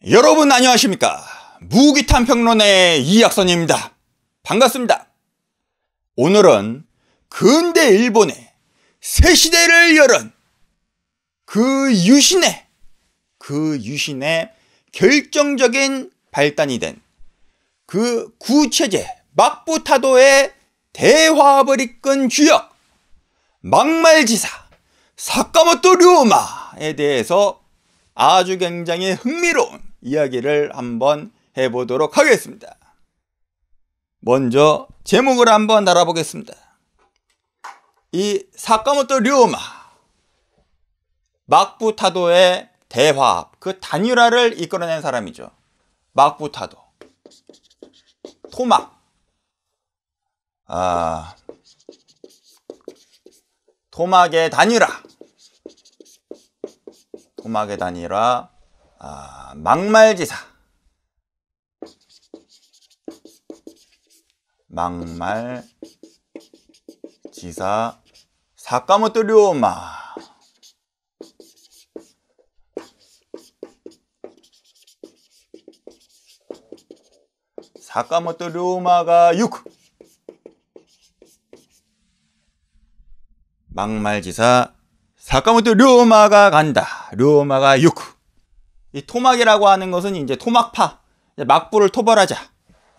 여러분 안녕하십니까? 무기탄평론의 이학선입니다. 반갑습니다. 오늘은 근대 일본의 새 시대를 열은 그 유신의 결정적인 발단이 된 그 구체제 막부타도의 대화합을 이끈 주역 막말지사 사카모토 류마에 대해서 아주 굉장히 흥미로운 이야기를 한번 해보도록 하겠습니다. 먼저 제목을 한번 달아보겠습니다. 이 사카모토 류마, 막부타도의 대화합, 그 단일화를 이끌어낸 사람이죠. 막부타도, 토막, 토막의 단일화, 막말지사, 사카모토 류마. 사카모토 류마가 6, 막말지사 사카모토 류마가 간다. 류마가 6. 이 토막이라고 하는 것은 이제 토막파, 막부를 토벌하자,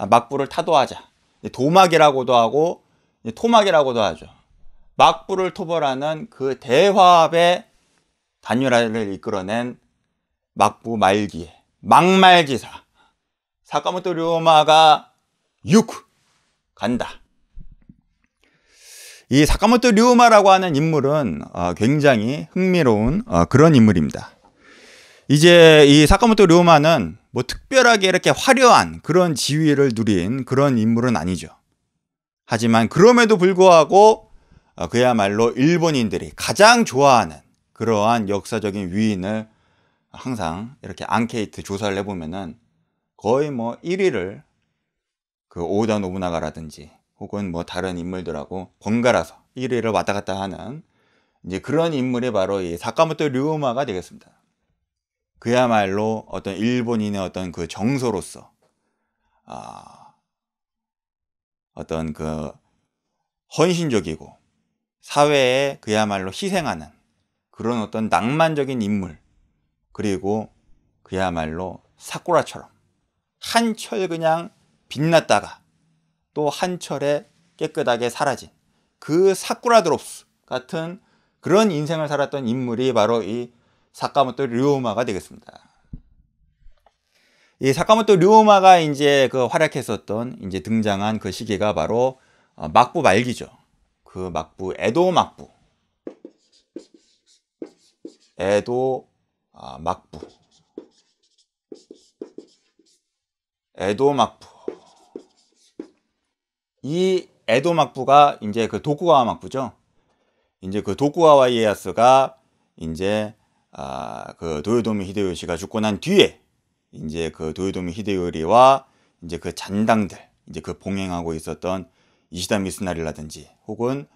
막부를 타도하자. 도막이라고도 하고 토막이라고도 하죠. 막부를 토벌하는 그 대화합의 단일화를 이끌어낸 막부 말기에 막말지사 사카모토 류마가 6 간다. 이 사카모토 류마라고 하는 인물은 굉장히 흥미로운 그런 인물입니다. 이제 이 사카모토 류마는 뭐 특별하게 이렇게 화려한 그런 지위를 누린 그런 인물은 아니죠. 하지만 그럼에도 불구하고 그야말로 일본인들이 가장 좋아하는 그러한 역사적인 위인을 항상 이렇게 앙케이트 조사를 해보면은 거의 뭐 1위를 그 오다 노부나가라든지 혹은 뭐 다른 인물들하고 번갈아서 1위를 왔다 갔다 하는 이제 그런 인물이 바로 이 사카모토 류마가 되겠습니다. 그야말로 어떤 일본인의 어떤 그 정서로서 어떤 그 헌신적이고 사회에 그야말로 희생하는 그런 어떤 낭만적인 인물, 그리고 그야말로 사쿠라처럼 한철 그냥 빛났다가 또 한철에 깨끗하게 사라진 그 사쿠라 드롭스 같은 그런 인생을 살았던 인물이 바로 이 사카모토 류마가 되겠습니다. 이 사카모토 류마가 이제 그 활약했었던 이제 등장한 그 시기가 바로 막부 말기죠. 그 막부 에도 막부, 에도 막부. 이 에도 막부가 이제 그 도쿠가와 막부죠. 이제 그 도쿠가와 이에야스가 이제 그 도요토미 히데요시가 죽고 난 뒤에 이제 그 도요토미 히데요리와 이제 그 잔당들, 이제 그 봉행하고 있었던 이시다 미스나리라든지 혹은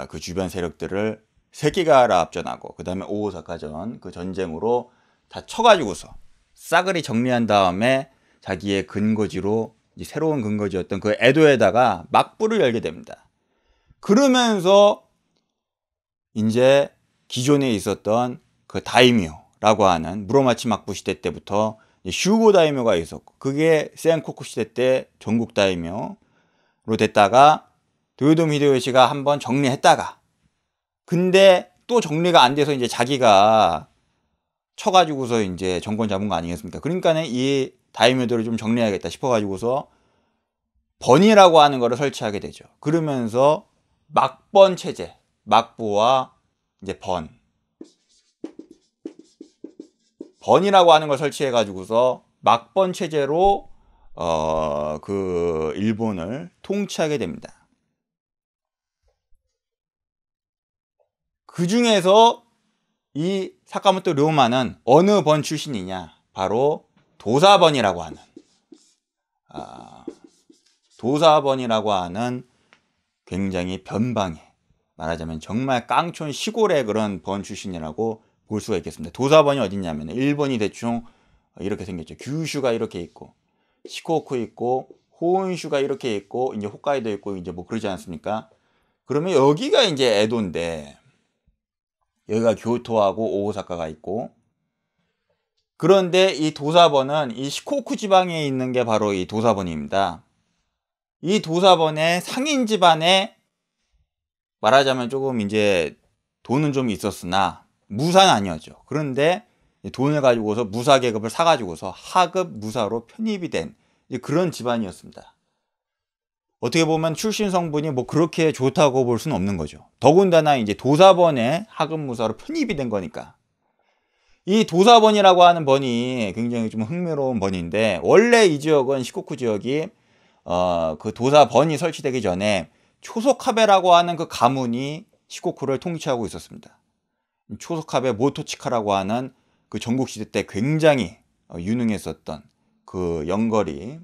그 주변 세력들을 세키가라 합전하고 그 다음에 오오사카전 그 전쟁으로 다 쳐가지고서 싸그리 정리한 다음에 자기의 근거지로 이제 새로운 근거지였던 그 에도에다가 막부를 열게 됩니다. 그러면서 이제 기존에 있었던 그 다이묘라고 하는 무로마치 막부 시대 때부터 슈고 다이묘가 있었고, 그게 센코쿠 시대 때 전국 다이묘로 됐다가 도요토미 히데요시가 한번 정리했다가, 근데 또 정리가 안 돼서 이제 자기가 쳐가지고서 이제 정권 잡은 거 아니겠습니까? 그러니까는 이 다이묘들을 좀 정리해야겠다 싶어가지고서 번이라고 하는 거를 설치하게 되죠. 그러면서 막번 체제, 막부와 이제 번이라고 하는 걸 설치해 가지고서 막번 체제로 그 일본을 통치하게 됩니다. 그 중에서 이 사카모토 류마는 어느 번 출신이냐? 바로 도사번이라고 하는 굉장히 변방에, 말하자면 정말 깡촌 시골의 그런 번 출신이라고 볼 수가 있겠습니다. 도사번이 어딨냐면 일본이 대충 이렇게 생겼죠. 규슈가 이렇게 있고, 시코쿠 있고, 호온슈가 이렇게 있고, 이제 홋카이도 있고, 이제 뭐 그러지 않습니까? 그러면 여기가 이제 에도인데, 여기가 교토하고 오사카가 있고, 그런데 이 도사본은 이 시코쿠 지방에 있는 게 바로 이 도사본입니다. 이 도사본의 상인 집안에 말하자면 조금 이제 돈은 좀 있었으나 무사는 아니었죠. 그런데 돈을 가지고서 무사 계급을 사가지고서 하급 무사로 편입이 된 그런 집안이었습니다. 어떻게 보면 출신 성분이 뭐 그렇게 좋다고 볼 수는 없는 거죠. 더군다나 이제 도사본에 하급 무사로 편입이 된 거니까. 이 도사본이라고 하는 번이 굉장히 좀 흥미로운 번인데, 원래 이 지역은 시코쿠 지역이 그 도사번이 설치되기 전에 초소카베라고 하는 그 가문이 시코쿠를 통치하고 있었습니다. 초소카베 모토치카라고 하는 그 전국시대 때 굉장히 유능했었던 그 영걸이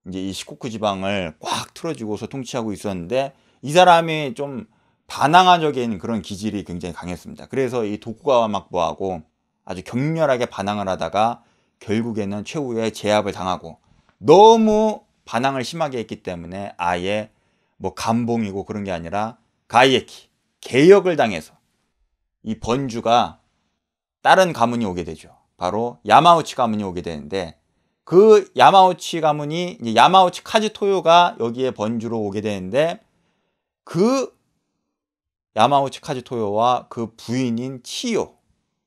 이제 이 시코쿠 지방을 꽉 틀어주고서 통치하고 있었는데, 이 사람이 좀 반항아적인 그런 기질이 굉장히 강했습니다. 그래서 이 도쿠가와 막부하고 아주 격렬하게 반항을 하다가 결국에는 최후에 제압을 당하고, 너무 반항을 심하게 했기 때문에 아예 뭐 감봉이고 그런 게 아니라 가이에키, 개역을 당해서 이 번주가 다른 가문이 오게 되죠. 바로 야마우치 가문이 오게 되는데, 그 야마우치 가문이 이제 야마우치 카즈토요가 여기에 번주로 오게 되는데, 그 야마우치 카즈토요와 그 부인인 치요,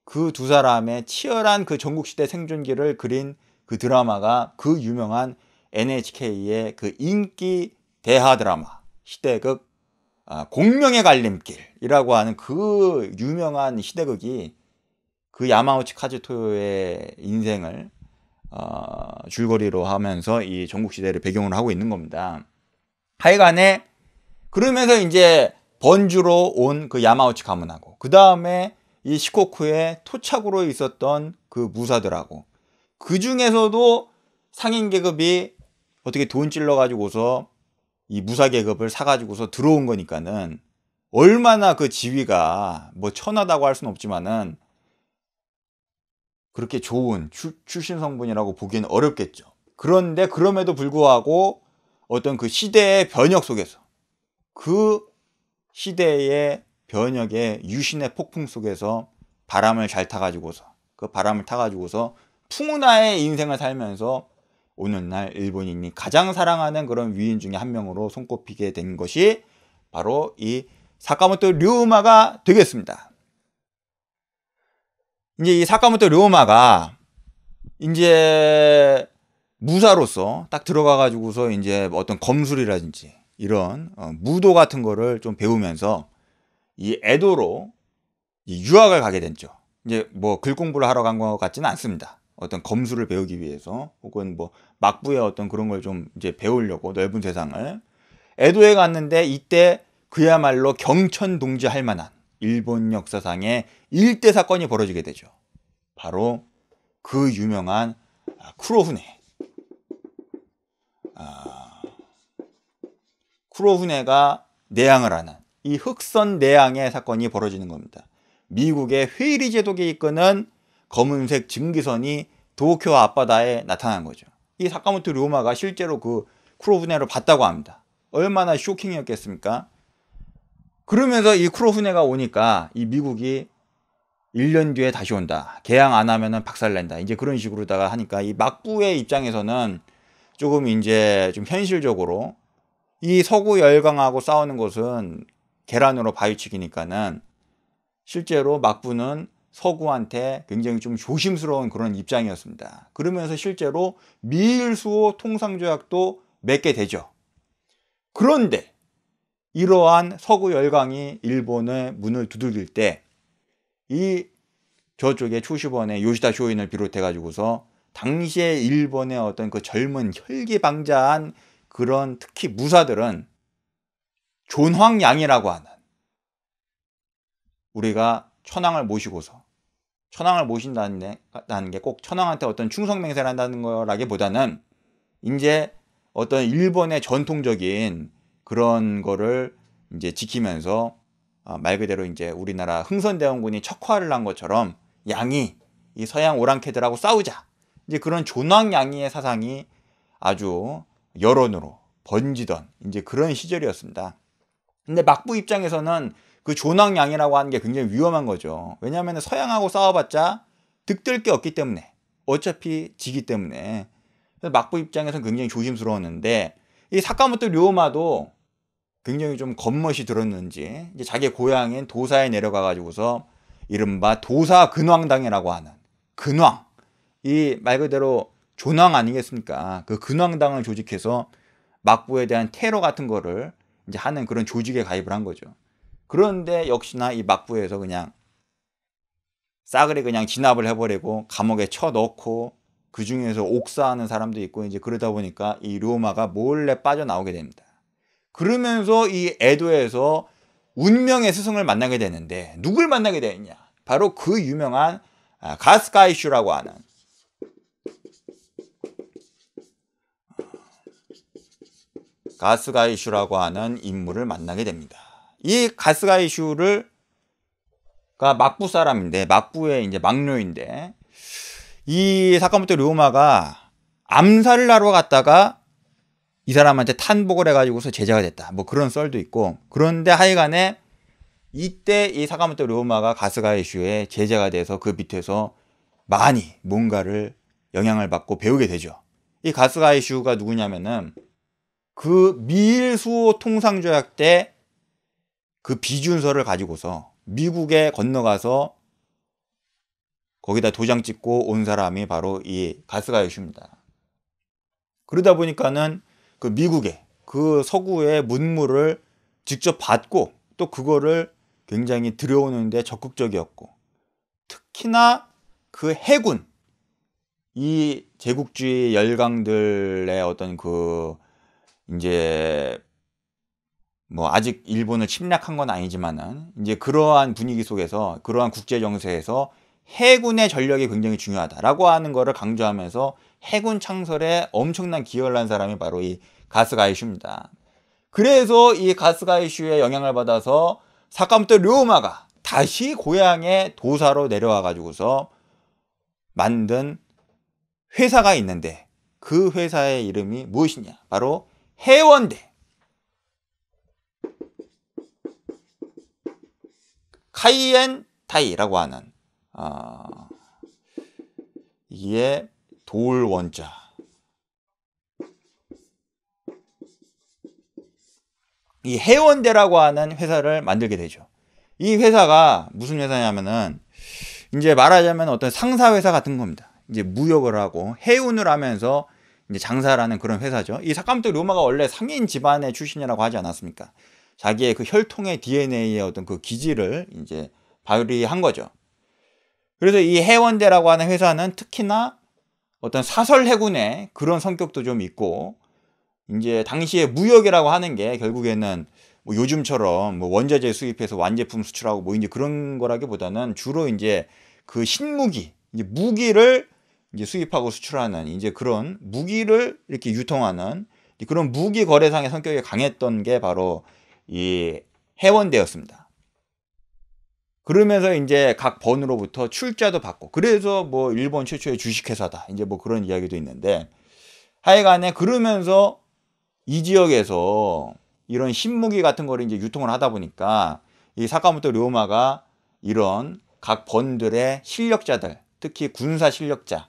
그 두 사람의 치열한 그 전국시대 생존기를 그린 그 드라마가 그 유명한 NHK의 그 인기 대하 드라마 시대극 공명의 갈림길이라고 하는 그 유명한 시대극이 그 야마우치 카즈토요의 인생을 줄거리로 하면서 이 전국시대를 배경으로 하고 있는 겁니다. 하여간에 그러면서 이제 번주로 온 그 야마우치 가문하고, 그 다음에 이 시코쿠의 토착으로 있었던 그 무사들하고, 그 중에서도 상인 계급이 어떻게 돈 찔러 가지고서 이 무사 계급을 사 가지고서 들어온 거니까는 얼마나 그 지위가 뭐 천하다고 할 수는 없지만은 그렇게 좋은 출신 성분이라고 보기에는 어렵겠죠. 그런데 그럼에도 불구하고 어떤 그 시대의 변혁 속에서, 그 시대의 변혁의 유신의 폭풍 속에서 바람을 잘 타가지고서, 그 바람을 타가지고서 풍운하의 인생을 살면서 오늘날 일본인이 가장 사랑하는 그런 위인 중에 한 명으로 손꼽히게 된 것이 바로 이 사카모토 류마가 되겠습니다. 이제 이 사카모토 류마가 이제 무사로서 딱 들어가가지고서 이제 어떤 검술이라든지 이런 무도 같은 거를 좀 배우면서 이 에도로 유학을 가게 됐죠. 이제 뭐 글 공부를 하러 간 것 같지는 않습니다. 어떤 검술을 배우기 위해서, 혹은 뭐 막부의 어떤 그런 걸 좀 이제 배우려고 넓은 세상을 에도에 갔는데, 이때 그야말로 경천동지할 만한 일본 역사상의 일대 사건이 벌어지게 되죠. 바로 그 유명한 쿠로후네. 쿠로후네가 내항을 하는 이 흑선 내항의 사건이 벌어지는 겁니다. 미국의 회일이 제독이 이끄는 검은색 증기선이 도쿄 앞바다에 나타난 거죠. 이 사카모토 류마가 실제로 그 쿠로후네를 봤다고 합니다. 얼마나 쇼킹이었겠습니까? 그러면서 이 쿠로후네가 오니까 이 미국이 1년 뒤에 다시 온다, 개항 안 하면은 박살낸다, 이제 그런 식으로다가 하니까 이 막부의 입장에서는 조금 이제 좀 현실적으로 이 서구 열강하고 싸우는 것은 계란으로 바위치기니까는 실제로 막부는 서구한테 굉장히 좀 조심스러운 그런 입장이었습니다. 그러면서 실제로 미일수호 통상조약도 맺게 되죠. 그런데 이러한 서구 열강이 일본의 문을 두들길 때, 이 저쪽에 초시본의 요시다 쇼인을 비롯해 가지고서 당시에 일본의 어떤 그 젊은 혈기방자한 그런 특히 무사들은 존황양이라고 하는, 우리가 천황을 모시고서, 천황을 모신다는 게 꼭 천황한테 어떤 충성맹세를 한다는 거라기보다는 이제 어떤 일본의 전통적인 그런 거를 이제 지키면서 말 그대로 이제 우리나라 흥선대원군이 척화를 한 것처럼 양이 이 서양 오랑캐들하고 싸우자, 이제 그런 존왕양이의 사상이 아주 여론으로 번지던 이제 그런 시절이었습니다. 근데 막부 입장에서는 그 존왕양이라고 하는 게 굉장히 위험한 거죠. 왜냐하면 서양하고 싸워봤자 득될 게 없기 때문에, 어차피 지기 때문에. 그래서 막부 입장에서는 굉장히 조심스러웠는데, 이 사카모토 료마도 굉장히 좀 겉멋이 들었는지 이제 자기 고향인 도사에 내려가 가지고서 이른바 도사 근황당이라고 하는 근황, 이 말 그대로 존왕 아니겠습니까? 그 근황당을 조직해서 막부에 대한 테러 같은 거를 이제 하는 그런 조직에 가입을 한 거죠. 그런데 역시나 이 막부에서 그냥 싸그리 그냥 진압을 해버리고 감옥에 쳐넣고, 그 중에서 옥사하는 사람도 있고, 이제 그러다 보니까 이 료마가 몰래 빠져나오게 됩니다. 그러면서 이 에도에서 운명의 스승을 만나게 되는데, 누굴 만나게 되느냐? 바로 그 유명한 가스가이슈라고 하는, 가스가이슈라고 하는 인물을 만나게 됩니다. 이 가스가이슈를 가 막부 사람인데, 막부의 이제 막료인데, 이 사카모토 료마가 암살을 하러 갔다가 이 사람한테 탄복을 해가지고서 제자가 됐다, 뭐 그런 썰도 있고. 그런데 하여간에 이때 이 사카모토 료마가 가스가이슈의 제자가 돼서 그 밑에서 많이 뭔가를 영향을 받고 배우게 되죠. 이 가스가이슈가 누구냐면은 그 미일수호 통상조약 때 그 비준서를 가지고서 미국에 건너가서 거기다 도장 찍고 온 사람이 바로 이 가스가이슈입니다. 그러다 보니까는 그 미국의 그 서구의 문물을 직접 받고, 또 그거를 굉장히 들여오는데 적극적이었고, 특히나 그 해군, 이 제국주의 열강들의 어떤 그 이제 뭐 아직 일본을 침략한 건 아니지만은 이제 그러한 분위기 속에서, 그러한 국제 정세에서 해군의 전력이 굉장히 중요하다라고 하는 거를 강조하면서 해군 창설에 엄청난 기여를 한 사람이 바로 이 가스가이슈입니다. 그래서 이 가스가이슈의 영향을 받아서 사카모토 료마가 다시 고향에 도사로 내려와 가지고서 만든 회사가 있는데, 그 회사의 이름이 무엇이냐? 바로 해원대, 카이엔타이라고 하는, 이게 돌원자, 이 해원대라고 하는 회사를 만들게 되죠. 이 회사가 무슨 회사냐면은 이제 말하자면 어떤 상사회사 같은 겁니다. 이제 무역을 하고 해운을 하면서 이제 장사를 하는 그런 회사죠. 이 사카모토 료마가 원래 상인 집안의 출신이라고 하지 않았습니까? 자기의 그 혈통의 DNA의 어떤 그 기질을 이제 발휘한 거죠. 그래서 이 해원대라고 하는 회사는 특히나 어떤 사설 해군의 그런 성격도 좀 있고, 이제 당시에 무역이라고 하는 게 결국에는 뭐 요즘처럼 뭐 원자재 수입해서 완제품 수출하고 뭐 이제 그런 거라기보다는 주로 이제 그 신무기, 이제 무기를 이제 수입하고 수출하는, 이제 그런 무기를 이렇게 유통하는 그런 무기 거래상의 성격이 강했던 게 바로 이 해원대였습니다. 그러면서 이제 각 번으로부터 출자도 받고, 그래서 뭐 일본 최초의 주식회사다, 이제 뭐 그런 이야기도 있는데, 하여간에 그러면서 이 지역에서 이런 신무기 같은 거를 이제 유통을 하다 보니까 이 사카모토 료마가 이런 각 번들의 실력자들, 특히 군사 실력자,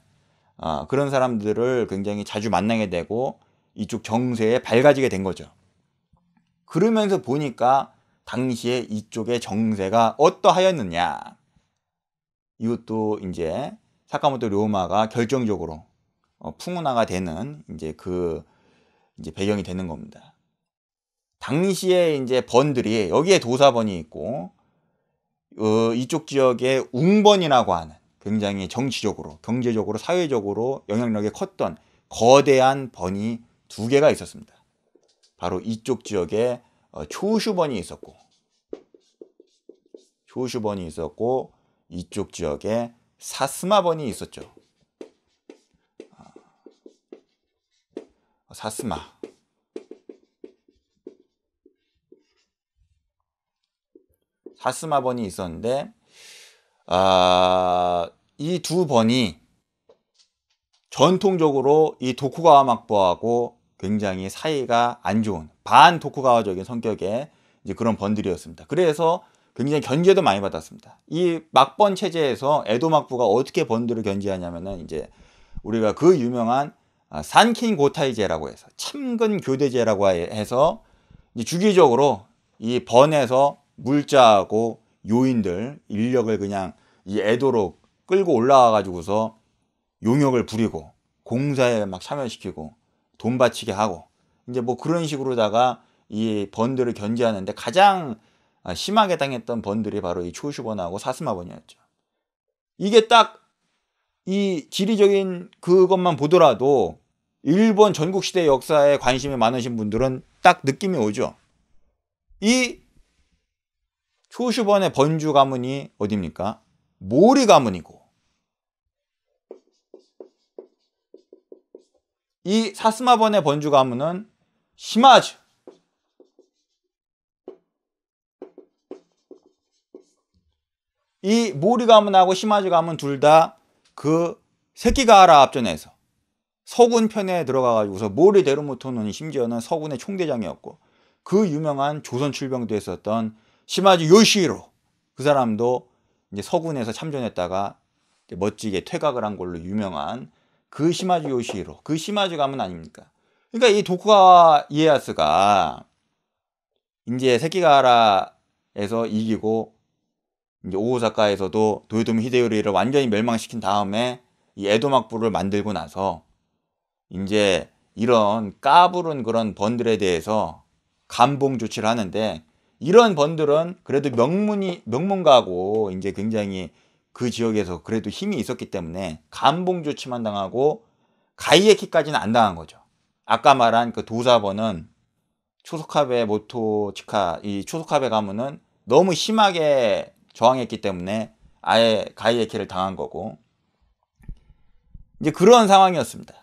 그런 사람들을 굉장히 자주 만나게 되고 이쪽 정세에 밝아지게 된 거죠. 그러면서 보니까 당시에 이쪽의 정세가 어떠하였느냐, 이것도 이제 사카모토 료마가 결정적으로 풍운화가 되는 이제 그 이제 배경이 되는 겁니다. 당시에 이제 번들이, 여기에 도사번이 있고, 이쪽 지역에 웅번이라고 하는 굉장히 정치적으로, 경제적으로, 사회적으로 영향력이 컸던 거대한 번이 두 개가 있었습니다. 바로 이쪽 지역에 초슈번이 있었고, 이쪽 지역에 사스마번이 있었죠. 사스마번이 있었는데, 이 두 번이 전통적으로 이 도쿠가와 막부하고 굉장히 사이가 안 좋은 반 도쿠가와적인 성격의 이제 그런 번들이었습니다. 그래서 굉장히 견제도 많이 받았습니다. 이 막번 체제에서 에도 막부가 어떻게 번들을 견제하냐면은 이제 우리가 그 유명한 산킨 고타이제라고 해서 참근 교대제라고 해서 이제 주기적으로 이 번에서 물자하고 요인들 인력을 그냥 이 에도로 끌고 올라와 가지고서 용역을 부리고 공사에 막 참여시키고 돈 바치게 하고 이제 뭐 그런 식으로다가 이 번들을 견제하는데 가장 심하게 당했던 번들이 바로 이 초슈번하고 사스마번이었죠. 이게 딱 이 지리적인 그것만 보더라도 일본 전국시대 역사에 관심이 많으신 분들은 딱 느낌이 오죠. 이 초슈번의 번주 가문이 어디입니까? 모리 가문이고 이 사스마번의 번주 가문은 시마즈. 이 모리 가문하고 시마즈 가문 둘 다 그 세키가하라 합전에서 서군 편에 들어가가지고서 모리 데르모토는 심지어는 서군의 총대장이었고 그 유명한 조선 출병도 했었던 시마즈 요시히로 그 사람도 이제 서군에서 참전했다가 이제 멋지게 퇴각을 한 걸로 유명한 그 시마즈 요시히로 그 시마즈 가문 아닙니까? 그러니까 이 도쿠가와 이에야스가 이제 세키가하라에서 이기고 이제 오사카에서도 도요토미 히데요리를 완전히 멸망시킨 다음에 이 에도 막부를 만들고 나서 이제 이런 까부른 그런 번들에 대해서 감봉 조치를 하는데 이런 번들은 그래도 명문가고 이제 굉장히 그 지역에서 그래도 힘이 있었기 때문에 감봉 조치만 당하고 가이에키까지는 안 당한 거죠. 아까 말한 그 도사번은 초소카베 모토치카 이 초소카베 가문은 너무 심하게 저항했기 때문에 아예 가이에키를 당한 거고 이제 그런 상황이었습니다.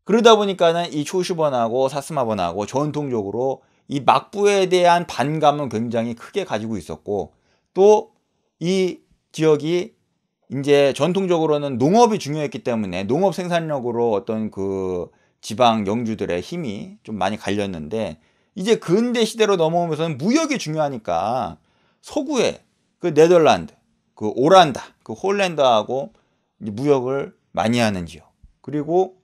그러다 보니까는 이 초슈번하고 사스마번하고 전통적으로 이 막부에 대한 반감은 굉장히 크게 가지고 있었고 또 이 지역이 이제 전통적으로는 농업이 중요했기 때문에 농업 생산력으로 어떤 그 지방 영주들의 힘이 좀 많이 갈렸는데 이제 근대 시대로 넘어오면서는 무역이 중요하니까 서구에 그 네덜란드, 그 오란다, 그 홀랜드하고 무역을 많이 하는 지역. 그리고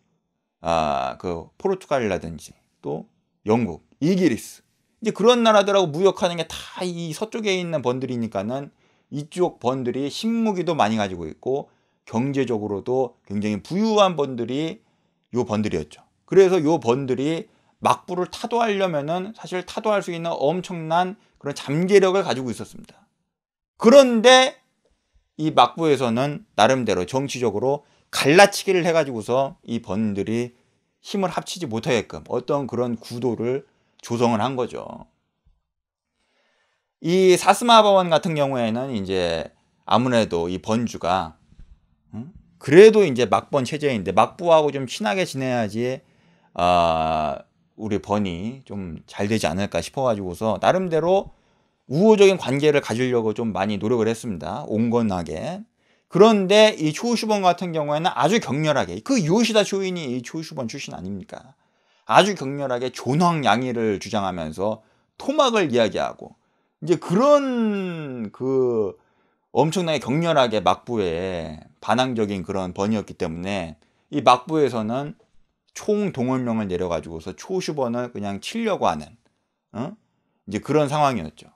그 포르투갈이라든지 또 영국, 이기리스. 이제 그런 나라들하고 무역하는 게 다 이 서쪽에 있는 번들이니까는 이쪽 번들이 신무기도 많이 가지고 있고 경제적으로도 굉장히 부유한 번들이 요 번들이었죠. 그래서 요 번들이 막부를 타도하려면은 사실 타도할 수 있는 엄청난 그런 잠재력을 가지고 있었습니다. 그런데 이 막부에서는 나름대로 정치적으로 갈라치기를 해가지고서 이 번들이 힘을 합치지 못하게끔 어떤 그런 구도를 조성을 한 거죠. 이 사스마번 같은 경우에는 이제 아무래도 이 번주가 그래도 이제 막번 체제인데 막부하고 좀 친하게 지내야지 우리 번이 좀 잘 되지 않을까 싶어가지고서 나름대로 우호적인 관계를 가지려고 좀 많이 노력을 했습니다. 온건하게. 그런데 이 초슈번 같은 경우에는 아주 격렬하게 그 요시다 쇼인이 이 초슈번 출신 아닙니까? 아주 격렬하게 존황양의를 주장하면서 토막을 이야기하고 이제 그런 그 엄청나게 격렬하게 막부에 반항적인 그런 번이었기 때문에 이 막부에서는 총동원령을 내려가지고서 초슈번을 그냥 치려고 하는 이제 그런 상황이었죠.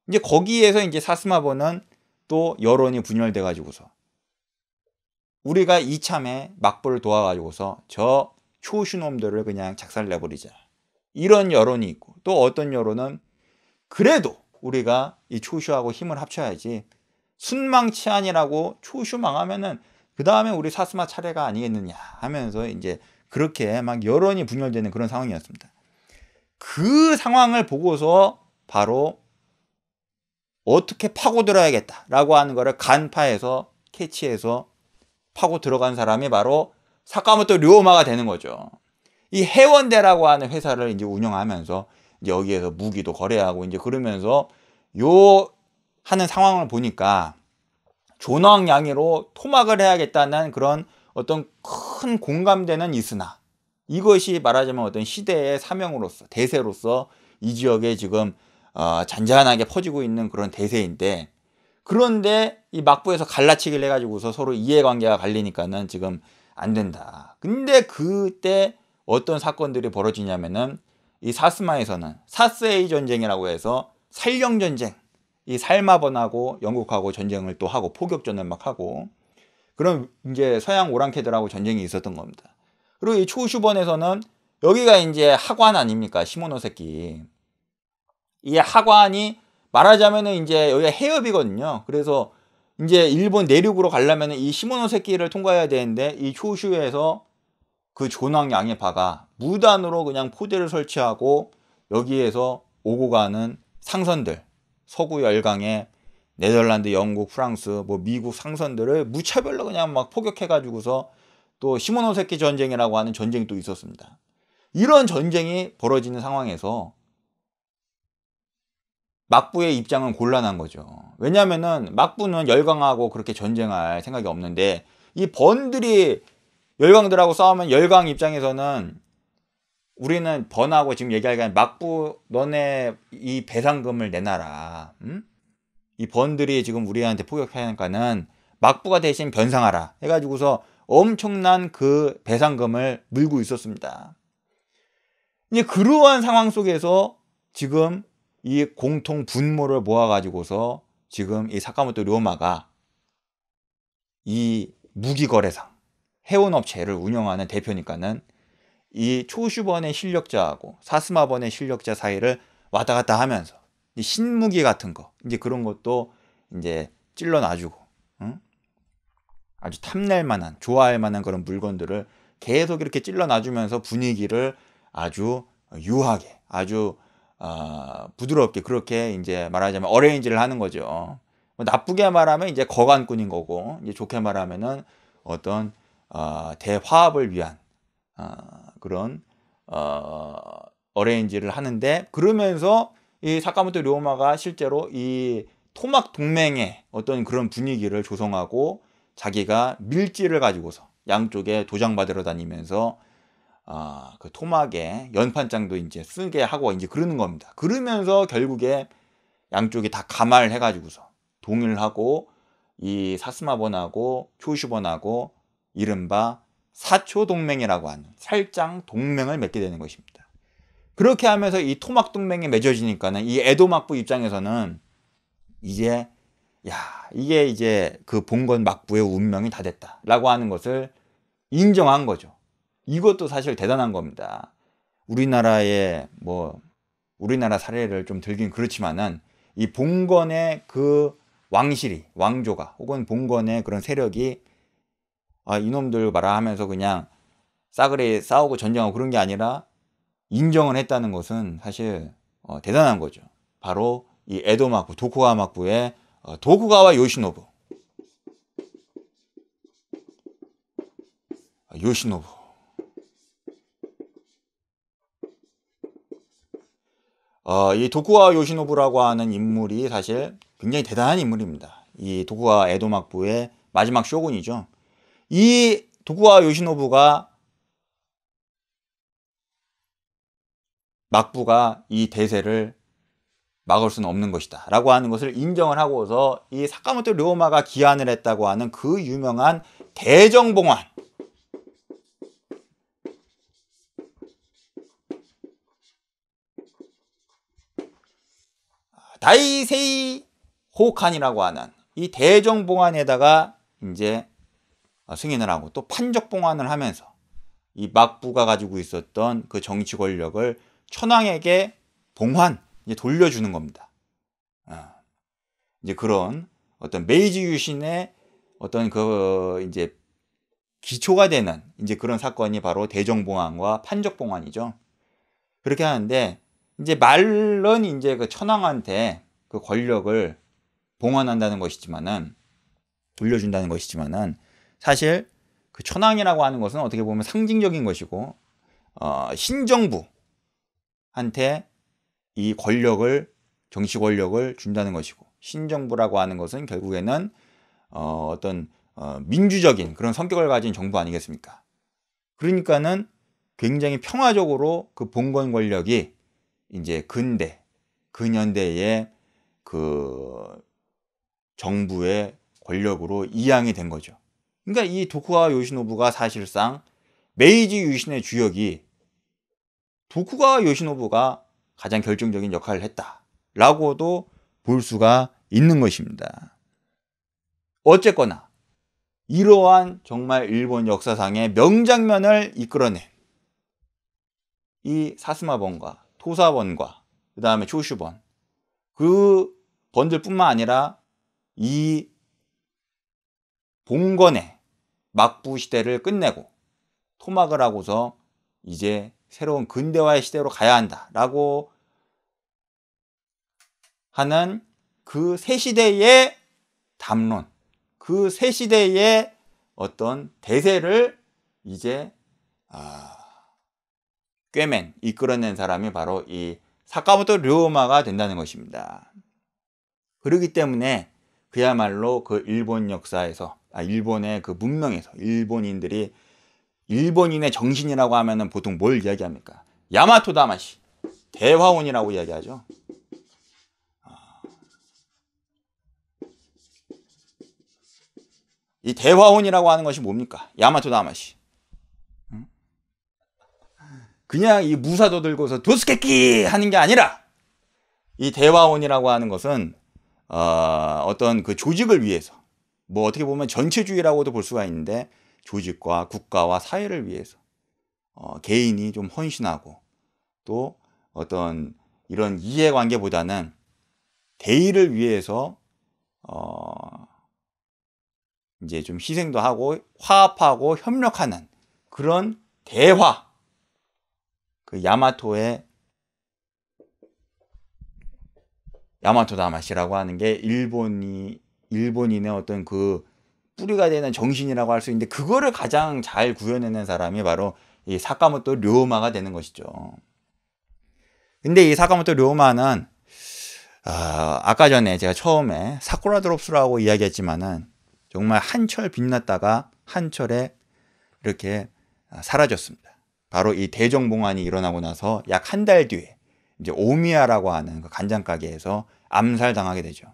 이제 거기에서 이제 사스마번은 또 여론이 분열돼 가지고서 우리가 이참에 막부를 도와가지고서 저 초슈놈들을 그냥 작살내버리자 이런 여론이 있고 또 어떤 여론은 그래도 우리가 이 초슈하고 힘을 합쳐야지 순망치안이라고 초슈 망하면은 그 다음에 우리 사스마 차례가 아니겠느냐 하면서 이제 그렇게 막 여론이 분열되는 그런 상황이었습니다. 그 상황을 보고서 바로 어떻게 파고들어야겠다라고 하는 거를 간파해서 캐치해서 파고 들어간 사람이 바로 사카모토 료마가 되는 거죠. 이 해원대라고 하는 회사를 이제 운영하면서 이제 여기에서 무기도 거래하고 이제 그러면서 요 하는 상황을 보니까 존왕양의로 토막을 해야겠다는 그런 어떤 큰 공감대는 있으나 이것이 말하자면 어떤 시대의 사명으로서 대세로서 이 지역에 지금 잔잔하게 퍼지고 있는 그런 대세인데, 그런데 이 막부에서 갈라치기를 해가지고서 서로 이해관계가 갈리니까는 지금 안 된다. 근데 그때 어떤 사건들이 벌어지냐면은 이 사스마에서는 사스에이 전쟁이라고 해서 살령전쟁, 이 살마번하고 영국하고 전쟁을 또 하고 포격전을 막 하고, 그럼 이제 서양 오랑캐들하고 전쟁이 있었던 겁니다. 그리고 이 초슈번에서는 여기가 이제 하관 아닙니까? 시모노세키. 이 하관이 말하자면은 이제 여기가 해협이거든요. 그래서 이제 일본 내륙으로 가려면 이 시모노세키를 통과해야 되는데, 이 초슈에서 그 존왕 양해파가 무단으로 그냥 포대를 설치하고 여기에서 오고 가는 상선들, 서구 열강의 네덜란드, 영국, 프랑스, 뭐 미국 상선들을 무차별로 그냥 막 포격해가지고서 또 시모노세키 전쟁이라고 하는 전쟁이 또 있었습니다. 이런 전쟁이 벌어지는 상황에서 막부의 입장은 곤란한 거죠. 왜냐면은 막부는 열강하고 그렇게 전쟁할 생각이 없는데, 이 번들이 열강들하고 싸우면 열강 입장에서는 우리는 번하고 지금 얘기하기가 막부 너네 이 배상금을 내놔라. 응? 이 번들이 지금 우리한테 포격하니까는 막부가 대신 변상하라 해가지고서 엄청난 그 배상금을 물고 있었습니다. 이제 그러한 상황 속에서 지금 이 공통 분모를 모아가지고서 지금 이 사카모토 료마가 이 무기거래상 해운업체를 운영하는 대표니까는 이 초슈번의 실력자하고 사스마번의 실력자 사이를 왔다 갔다 하면서 이 신무기 같은 거 이제 그런 것도 이제 찔러 놔주고, 응? 아주 탐낼 만한 좋아할 만한 그런 물건들을 계속 이렇게 찔러 놔주면서 분위기를 아주 유하게 아주 부드럽게 그렇게 이제 말하자면 어레인지를 하는 거죠. 나쁘게 말하면 이제 거간꾼인 거고, 이제 좋게 말하면은 어떤 대화합을 위한 그런 어레인지를 하는데, 그러면서 이 사카모토 료마가 실제로 이 토막 동맹의 어떤 그런 분위기를 조성하고 자기가 밀지를 가지고서 양쪽에 도장 받으러 다니면서 그 토막에 연판장도 이제 쓰게 하고 이제 그러는 겁니다. 그러면서 결국에 양쪽이 다 감화를 해가지고서 동의를 하고 이 사스마번하고 초슈번하고 이른바 사초 동맹이라고 하는 살짱 동맹을 맺게 되는 것입니다. 그렇게 하면서 이 토막 동맹이 맺어지니까는 이 에도 막부 입장에서는 이제 이게 이제 그 봉건 막부의 운명이 다 됐다라고 하는 것을 인정한 거죠. 이것도 사실 대단한 겁니다. 우리나라의 우리나라 사례를 좀 들긴 그렇지만은 이 봉건의 그 왕조가 혹은 봉건의 그런 세력이 이놈들 봐라 하면서 그냥 싸그리 싸우고 전쟁하고 그런 게 아니라 인정을 했다는 것은 사실 대단한 거죠. 바로 이 에도 막부, 도쿠가와 막부의 도쿠가와 요시노부. 이 도쿠가와 요시노부라고 하는 인물이 사실 굉장히 대단한 인물입니다. 이 도쿠가와 에도 막부의 마지막 쇼군이죠. 이 도쿠가와 요시노부가 막부가 이 대세를 막을 수는 없는 것이다 라고 하는 것을 인정을 하고서 이 사카모토 료마가 기한을 했다고 하는 그 유명한 대정봉환, 다이세이 호칸이라고 하는 이 대정봉환에다가 이제 승인을 하고 또 판적봉환을 하면서 이 막부가 가지고 있었던 그 정치 권력을 천황에게 이제 돌려주는 겁니다. 이제 그런 어떤 메이지 유신의 어떤 그 이제 기초가 되는 이제 그런 사건이 바로 대정봉환과 판적봉환이죠. 그렇게 하는데 이제 말은 이제 그 천황한테 그 권력을 봉환한다는 것이지만은 돌려준다는 것이지만은 사실 그 천황이라고 하는 것은 어떻게 보면 상징적인 것이고 신정부한테 이 정치 권력을 준다는 것이고, 신정부라고 하는 것은 결국에는 어떤 민주적인 그런 성격을 가진 정부 아니겠습니까? 그러니까는 굉장히 평화적으로 그 봉건 권력이 이제 근현대의 그 정부의 권력으로 이양이 된 거죠. 그러니까 이 도쿠가와 요시노부가 사실상 메이지 유신의 주역이 도쿠가와 요시노부가 가장 결정적인 역할을 했다라고도 볼 수가 있는 것입니다. 어쨌거나 이러한 정말 일본 역사상의 명장면을 이끌어낸 이 사스마번과 토사번과 그 다음에 초슈번, 그 번들뿐만 아니라 이 봉건의 막부 시대를 끝내고 토막을 하고서 이제 새로운 근대화의 시대로 가야 한다라고 하는 그 새 시대의 담론, 그 새 시대의 어떤 대세를 이제 꿰맨, 이끌어낸 사람이 바로 이 사카모토 료마가 된다는 것입니다. 그렇기 때문에 그야말로 그 일본 역사에서, 일본의 그 문명에서 일본인들이 일본인의 정신이라고 하면은 보통 뭘 이야기합니까? 야마토 다마시, 대화원이라고 이야기하죠. 이 대화원이라고 하는 것이 뭡니까? 야마토 다마시. 그냥 이 무사도 들고서 도스케끼 하는 게 아니라 이 대화원이라고 하는 것은 어떤 그 조직을 위해서, 뭐 어떻게 보면 전체주의라고도 볼 수가 있는데 조직과 국가와 사회를 위해서 개인이 좀 헌신하고 또 어떤 이런 이해관계보다는 대의를 위해서 이제 좀 희생도 하고 화합하고 협력하는 그런 대화, 그 야마토의 야마토 다마시라고 하는 게 일본인의 어떤 그 뿌리가 되는 정신이라고 할 수 있는데, 그거를 가장 잘 구현해낸 사람이 바로 이 사카모토 료마가 되는 것이죠. 근데 이 사카모토 료마는 아까 전에 제가 처음에 사쿠라 드롭스라고 이야기했지만은 정말 한철 빛났다가 한철에 이렇게 사라졌습니다. 바로 이 대정봉환이 일어나고 나서 약 한 달 뒤에 이제 오미야라고 하는 그 간장 가게에서 암살당하게 되죠.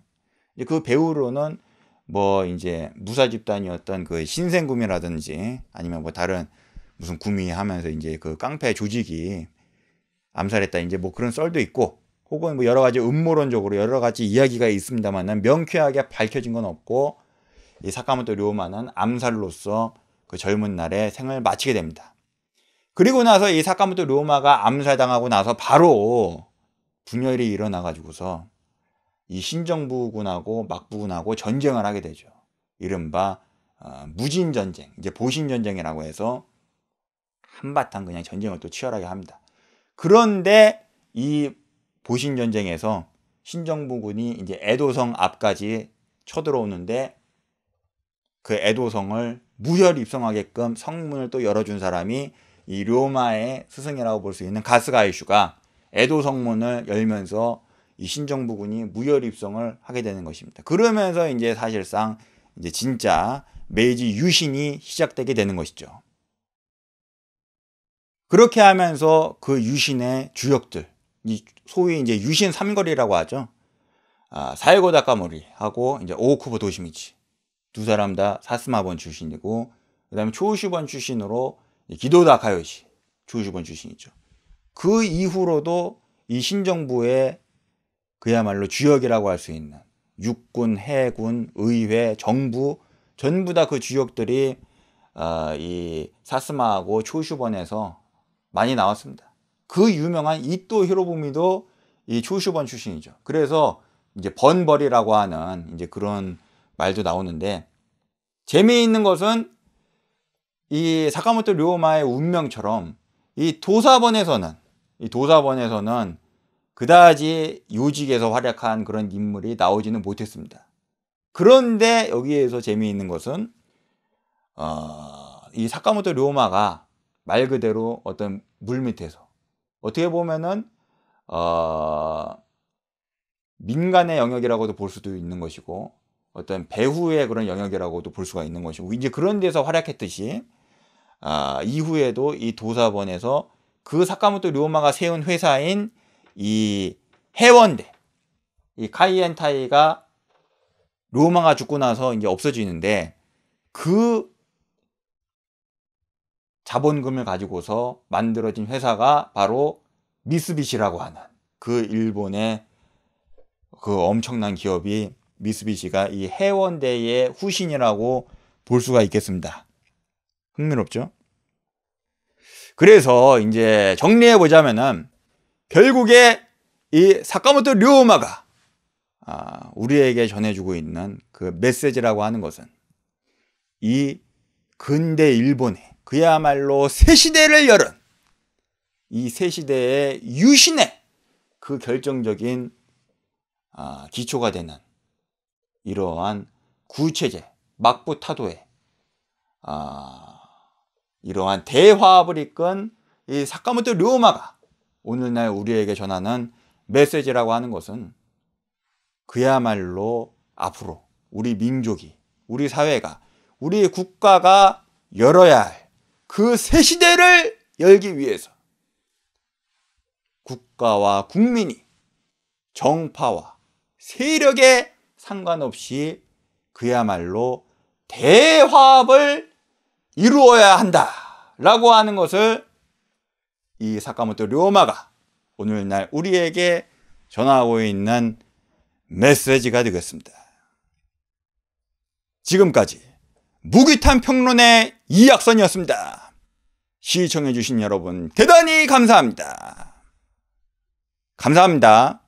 이제 그 배우로는 뭐 이제 무사 집단이었던 그 신생구미라든지 아니면 뭐 다른 무슨 구미 하면서 이제 그 깡패 조직이 암살했다, 이제 뭐 그런 썰도 있고, 혹은 뭐 여러 가지 음모론적으로 여러 가지 이야기가 있습니다만은 명쾌하게 밝혀진 건 없고, 이 사카모토 료마는 암살로서 그 젊은 날에 생을 마치게 됩니다. 그리고 나서 이 사카모토 료마가 암살당하고 나서 바로 분열이 일어나 가지고서 이 신정부군하고 막부군하고 전쟁을 하게 되죠. 이른바 무진전쟁, 이제 보신전쟁이라고 해서 한바탕 그냥 전쟁을 또 치열하게 합니다. 그런데 이 보신전쟁에서 신정부군이 이제 에도성 앞까지 쳐들어오는데 그 에도성을 무혈 입성하게끔 성문을 또 열어준 사람이 이 료마의 스승이라고 볼 수 있는 가스가이슈가 에도 성문을 열면서 이 신정부군이 무혈 입성을 하게 되는 것입니다. 그러면서 이제 사실상 이제 진짜 메이지 유신이 시작되게 되는 것이죠. 그렇게 하면서 그 유신의 주역들, 소위 이제 유신 삼거리라고 하죠. 사에고 다카모리하고 이제 오쿠보 도시미치, 두 사람 다 사스마번 출신이고, 그다음에 초슈번 출신으로 기도 다카요시 초슈번 출신이죠. 그 이후로도 이 신정부의 그야말로 주역이라고 할 수 있는 육군, 해군, 의회, 정부 전부 다 그 주역들이 이 사스마하고 초슈번에서 많이 나왔습니다. 그 유명한 이토 히로부미도 이 초슈번 출신이죠. 그래서 이제 번벌이라고 하는 이제 그런 말도 나오는데, 재미있는 것은 이 사카모토 료마의 운명처럼 이 도사번에서는 그다지 요직에서 활약한 그런 인물이 나오지는 못했습니다. 그런데 여기에서 재미있는 것은 이 사카모토 료마가 말 그대로 어떤 물밑에서 어떻게 보면은 민간의 영역이라고도 볼 수도 있는 것이고, 어떤 배후의 그런 영역이라고도 볼 수가 있는 것이고, 이제 그런 데서 활약했듯이 이후에도 이 도사본에서 그 사카모토 료마가 세운 회사인 이 해원대, 이 카이엔타이가 료마가 죽고 나서 이제 없어지는데, 그 자본금을 가지고서 만들어진 회사가 바로 미쓰비시라고 하는 그 일본의 그 엄청난 기업이 미쓰비시가 이 해원대의 후신이라고 볼 수가 있겠습니다. 흥미롭죠? 그래서 이제 정리해 보자면은 결국에 이 사카모토 료마가 우리에게 전해주고 있는 그 메시지라고 하는 것은 이 근대 일본의 그야말로 새 시대를 열은 이 새 시대의 유신의 그 결정적인 기초가 되는 이러한 구체제 막부타도의 이러한 대화합을 이끈 이 사카모토 료마가 오늘날 우리에게 전하는 메시지라고 하는 것은 그야말로 앞으로 우리 민족이, 우리 사회가, 우리 국가가 열어야 할 그 새 시대를 열기 위해서 국가와 국민이 정파와 세력에 상관없이 그야말로 대화합을 이루어야 한다라고 하는 것을 이 사카모토 료마가 오늘날 우리에게 전하고 있는 메시지가 되겠습니다. 지금까지 무기탄 평론의 이학선이었습니다. 시청해주신 여러분 대단히 감사합니다. 감사합니다.